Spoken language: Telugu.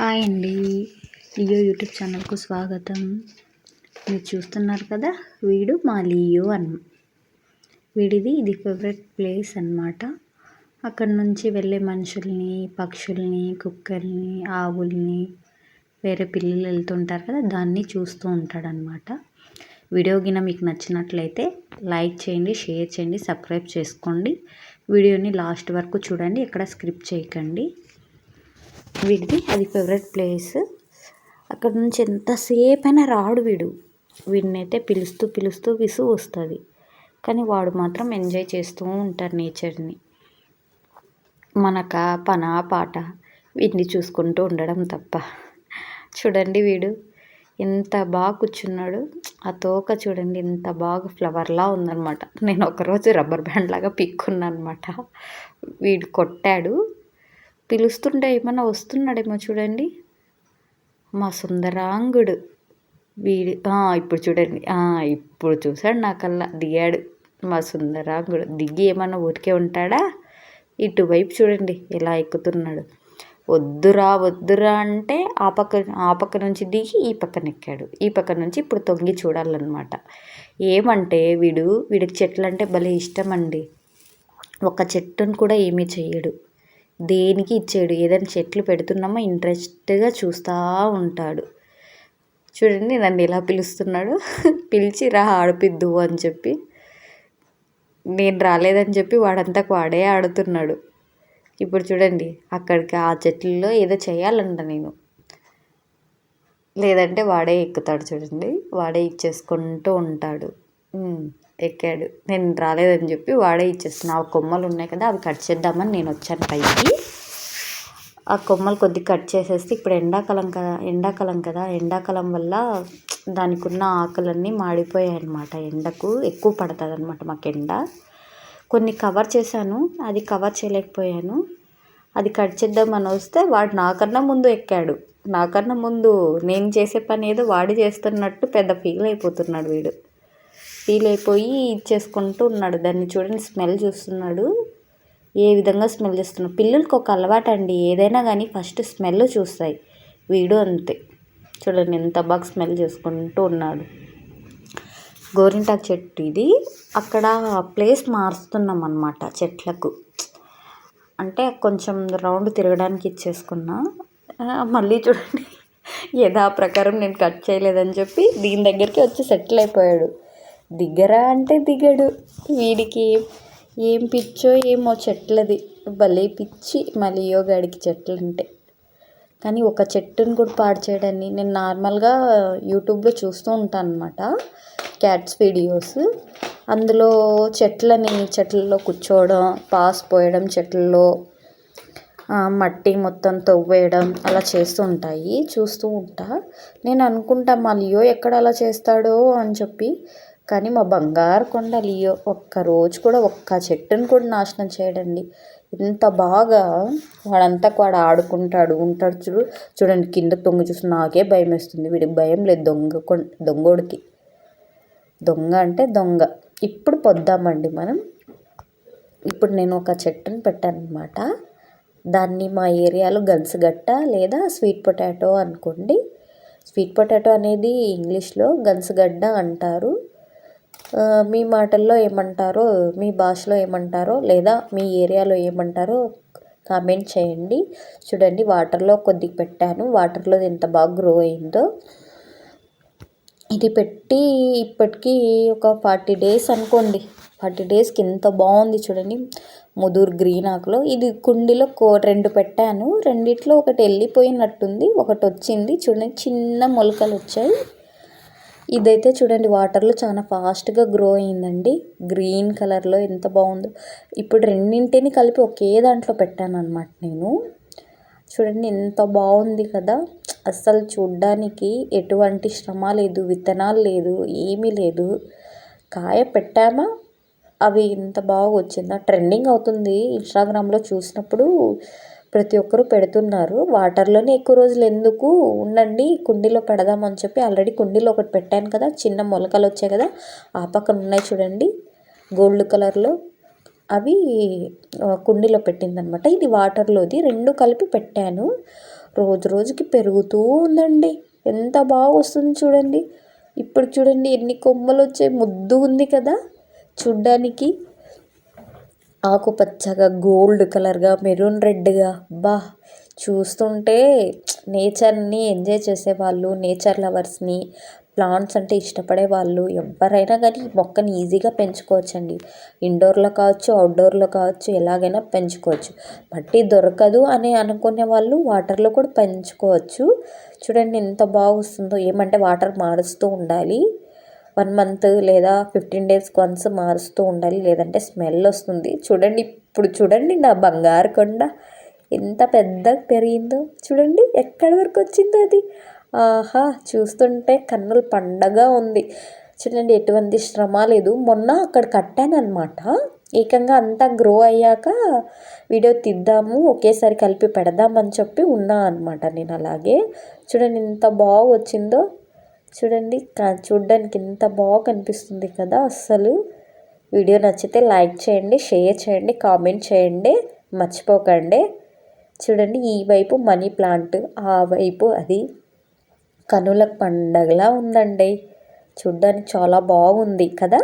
హాయ్ అండి. లియో యూట్యూబ్ ఛానల్కు స్వాగతం. మీరు చూస్తున్నారు కదా, వీడు మా లియో ఇది ఫేవరెట్ ప్లేస్ అన్నమాట. అక్కడ నుంచి వెళ్ళే మనుషుల్ని, పక్షుల్ని, కుక్కల్ని, ఆవుల్ని, వేరే పిల్లలు వెళ్తుంటారు కదా, దాన్ని చూస్తూ ఉంటాడనమాట. వీడియో గిన మీకు నచ్చినట్లయితే లైక్ చేయండి, షేర్ చేయండి, సబ్స్క్రైబ్ చేసుకోండి. వీడియోని లాస్ట్ వరకు చూడండి, ఎక్కడ స్క్రిప్ట్ చేయకండి. వీడిది అది ఫేవరెట్ ప్లేస్. అక్కడ నుంచి ఎంతసేపైనా రాడు వీడినైతే పిలుస్తూ విసుగు వస్తుంది, కానీ వాడు మాత్రం ఎంజాయ్ చేస్తూ ఉంటారు నేచర్ని. మనక పనా పాట వీడిని చూసుకుంటూ ఉండడం తప్ప. చూడండి వీడు ఎంత బాగా కూర్చున్నాడు. ఆ తోక చూడండి ఎంత బాగా ఫ్లవర్లా ఉందన్నమాట. నేను ఒకరోజు రబ్బర్ బ్యాండ్ లాగా పిక్కున్నాను అనమాట. వీడు కొట్టాడు. పిలుస్తుంటే ఏమన్నా వస్తున్నాడేమో చూడండి. మా సుందరాంగుడు వీడి. ఇప్పుడు చూడండి, ఇప్పుడు చూసాడు నాకల్లా దిగాడు. మా సుందరాంగుడు దిగి ఏమన్నా ఊరికే ఉంటాడా? ఇటువైపు చూడండి ఎలా ఎక్కుతున్నాడు. వద్దురా అంటే ఆ పక్క నుంచి దిగి ఈ పక్కన ఎక్కాడు. ఈ పక్క నుంచి ఇప్పుడు తొంగి చూడాలన్నమాట. ఏమంటే వీడికి చెట్లు అంటే భలే ఇష్టం అండి. ఒక చెట్టును కూడా ఏమీ చెయ్యడు, దేనికి ఇచ్చాడు. ఏదైనా చెట్లు పెడుతున్నామో ఇంట్రెస్ట్గా చూస్తూ ఉంటాడు. చూడండి నన్ను ఎలా పిలుస్తున్నాడు. పిలిచి రా ఆడిపిద్దు అని చెప్పి, నేను రాలేదని చెప్పి వాడంతకు వాడే ఆడుతున్నాడు. ఇప్పుడు చూడండి అక్కడికి ఆ చెట్లలో ఏదో చేయాలంట నేను, లేదంటే వాడే ఎక్కుతాడు. చూడండి వాడే ఇచ్చేసుకుంటూ ఉంటాడు. ఎక్కాడు. నేను రాలేదని చెప్పి వాడే ఇచ్చేస్తున్నా. ఆ కొమ్మలు ఉన్నాయి కదా, అవి కట్ చేద్దామని నేను వచ్చాను పైకి. ఆ కొమ్మలు కొద్దిగా కట్ చేసేస్తే ఇప్పుడు ఎండాకాలం కదా, ఎండాకాలం వల్ల దానికి ఉన్న ఆకులన్నీ మాడిపోయాయి అన్నమాట. ఎండకు ఎక్కువ పడుతుంది అనమాట మాకు ఎండ. కొన్ని కవర్ చేశాను, అది కవర్ చేయలేకపోయాను. అది కట్ చేద్దామని వస్తే వాడు నాకన్నా ముందు ఎక్కాడు. నాకన్నా ముందు నేను చేసే పని ఏదో వాడు చేస్తున్నట్టు పెద్ద ఫీల్ అయిపోతున్నాడు వీడు. ఫీల్ అయిపోయి ఇచ్చేసుకుంటూ ఉన్నాడు. దాన్ని చూడండి స్మెల్ చూస్తున్నాడు, ఏ విధంగా స్మెల్ చేస్తున్నాడు. పిల్లలకి ఒక అలవాటు అండి, ఏదైనా కానీ ఫస్ట్ స్మెల్ చూస్తాయి. వీడు అంతే. చూడండి ఎంత బాగా స్మెల్ చేసుకుంటూ ఉన్నాడు. గోరింటాకు చెట్టు ఇది. అక్కడ ప్లేస్ మారుస్తున్నాం అన్నమాట చెట్లకు. అంటే కొంచెం రౌండ్ తిరగడానికి ఇచ్చేసుకున్నా. మళ్ళీ చూడండి యథా ప్రకారం నేను కట్ చేయలేదని చెప్పి దీని దగ్గరికి వచ్చి సెటిల్ అయిపోయాడు. దిగరా అంటే దిగడు. వీడికి ఏం పిచ్చో ఏమో చెట్లది, భలే పిచ్చి మళ్ళీ యోగాడికి చెట్లు అంటే. కానీ ఒక చెట్టును కూడా పాడు చేయడాన్ని నేను నార్మల్గా యూట్యూబ్లో చూస్తూ ఉంటాను అనమాట, క్యాట్స్ వీడియోస్. అందులో చెట్లలో కూర్చోవడం, పాస్ పోయడం, చెట్లలో మట్టి మొత్తం తవ్వేయడం అలా చేస్తూ ఉంటాయి, చూస్తూ ఉంటా. నేను అనుకుంటా మా లియో ఎక్కడ అలా చేస్తాడో అని చెప్పి. కానీ మా బంగారు కొండ లియో ఒక్కరోజు కూడా ఒక్క చెట్టును కూడా నాశనం చేయడండి. ఇంత బాగా వాడు ఆడుకుంటాడు ఉంటాడు. చూడండి కింద తొంగి చూసి నాకే భయం వేస్తుంది. వీడికి భయం లేదు, దొంగోడికి. దొంగ అంటే దొంగ. ఇప్పుడు పొద్దామండి మనం. ఇప్పుడు నేను ఒక చెట్టును పెట్టాను అనమాట. దాన్ని మా ఏరియాలో గన్సుగట్ట లేదా స్వీట్ పొటాటో అనుకోండి. స్వీట్ పొటాటో అనేది ఇంగ్లీష్లో గన్సుగడ్డ అంటారు. మీ మాటల్లో ఏమంటారో, మీ భాషలో ఏమంటారో, లేదా మీ ఏరియాలో ఏమంటారో కామెంట్ చేయండి. చూడండి వాటర్లో కొద్దిగా పెట్టాను. వాటర్లో ఎంత బాగా గ్రో అయిందో. ఇది పెట్టి ఇప్పటికీ ఒక 40 days అనుకోండి. 40 daysకి ఎంత బాగుంది చూడండి. ముదురు గ్రీన్ ఆకులో. ఇది కుండీలో 2 పెట్టాను. రెండిట్లో ఒకటి వెళ్ళిపోయినట్టుంది, ఒకటి వచ్చింది. చూడండి చిన్న మొలకలు వచ్చాయి. ఇదైతే చూడండి వాటర్లో చాలా ఫాస్ట్గా గ్రో అయిందండి. గ్రీన్ కలర్లో ఎంత బాగుందో. ఇప్పుడు రెండింటిని కలిపి ఒకే దాంట్లో పెట్టాను అనమాట నేను. చూడండి ఎంత బాగుంది కదా. అస్సలు చూడ్డానికి ఎటువంటి శ్రమ లేదు, విత్తనాలు లేదు, ఏమీ లేదు. కాయ పెట్టామా అవి ఇంత బాగా వచ్చిందా. ట్రెండింగ్ అవుతుంది ఇన్స్టాగ్రామ్లో. చూసినప్పుడు ప్రతి ఒక్కరూ పెడుతున్నారు. వాటర్లోనే ఎక్కువ రోజులు ఎందుకు ఉండండి, కుండీలో పెడదామని చెప్పి ఆల్రెడీ కుండీలో ఒకటి పెట్టాను కదా, చిన్న మొలకలు వచ్చాయి కదా, ఆ పక్కన ఉన్నాయి చూడండి గోల్డ్ కలర్లో. అవి కుండీలో పెట్టిందనమాట. ఇది వాటర్లోది. 2 కలిపి పెట్టాను. రోజు రోజుకి పెరుగుతూ ఉందండి. ఎంత బాగా వస్తుంది చూడండి. ఇప్పుడు చూడండి ఎన్ని కొమ్మలు వచ్చాయి. ముద్దు ఉంది కదా చూడ్డానికి. ఆకుపచ్చగా గోల్డ్ కలర్గా మెరూన్ రెడ్గా చూస్తుంటే నేచర్ని ఎంజాయ్ చేసేవాళ్ళు, నేచర్ లవర్స్ని, ప్లాంట్స్ అంటే ఇష్టపడే వాళ్ళు ఎవరైనా కానీ ఈ మొక్కని ఈజీగా పెంచుకోవచ్చండి. ఇండోర్లో కావచ్చు, అవుట్డోర్లో కావచ్చు, ఎలాగైనా పెంచుకోవచ్చు. మట్టి దొరకదు అని అనుకునే వాళ్ళు వాటర్లో కూడా పెంచుకోవచ్చు. చూడండి ఎంత బాగా వస్తుందో. ఏమంటే వాటర్ మారుస్తూ ఉండాలి. 1 మంత్ లేదా 15 డేస్కి వన్స్ మారుస్తూ ఉండాలి, లేదంటే స్మెల్ వస్తుంది. చూడండి ఇప్పుడు చూడండి నా బంగారు కొండ ఎంత పెద్దగా పెరిగిందో. చూడండి ఎక్కడి వరకు వచ్చిందో అది. ఆహా, చూస్తుంటే కన్నుల పండగ ఉంది. చూడండి ఎటువంటి శ్రమ లేదు. మొన్న అక్కడ కట్టాను అనమాట. ఏకంగా అంతా గ్రో అయ్యాక వీడియో తీద్దాము, ఒకేసారి కలిపి పెడదామని చెప్పి ఉన్నా అనమాట నేను. అలాగే చూడండి ఎంత బాగా వచ్చిందో. చూడండి చూడ్డానికి ఎంత బాగా కనిపిస్తుంది కదా. అస్సలు వీడియో నచ్చితే లైక్ చేయండి, షేర్ చేయండి, కామెంట్ చేయండి, మర్చిపోకండి. చూడండి ఈ వైపు మనీ ప్లాంట్, ఆ వైపు అది కనుల పండగలా ఉందండి. చూడ్డానికి చాలా బాగుంది కదా.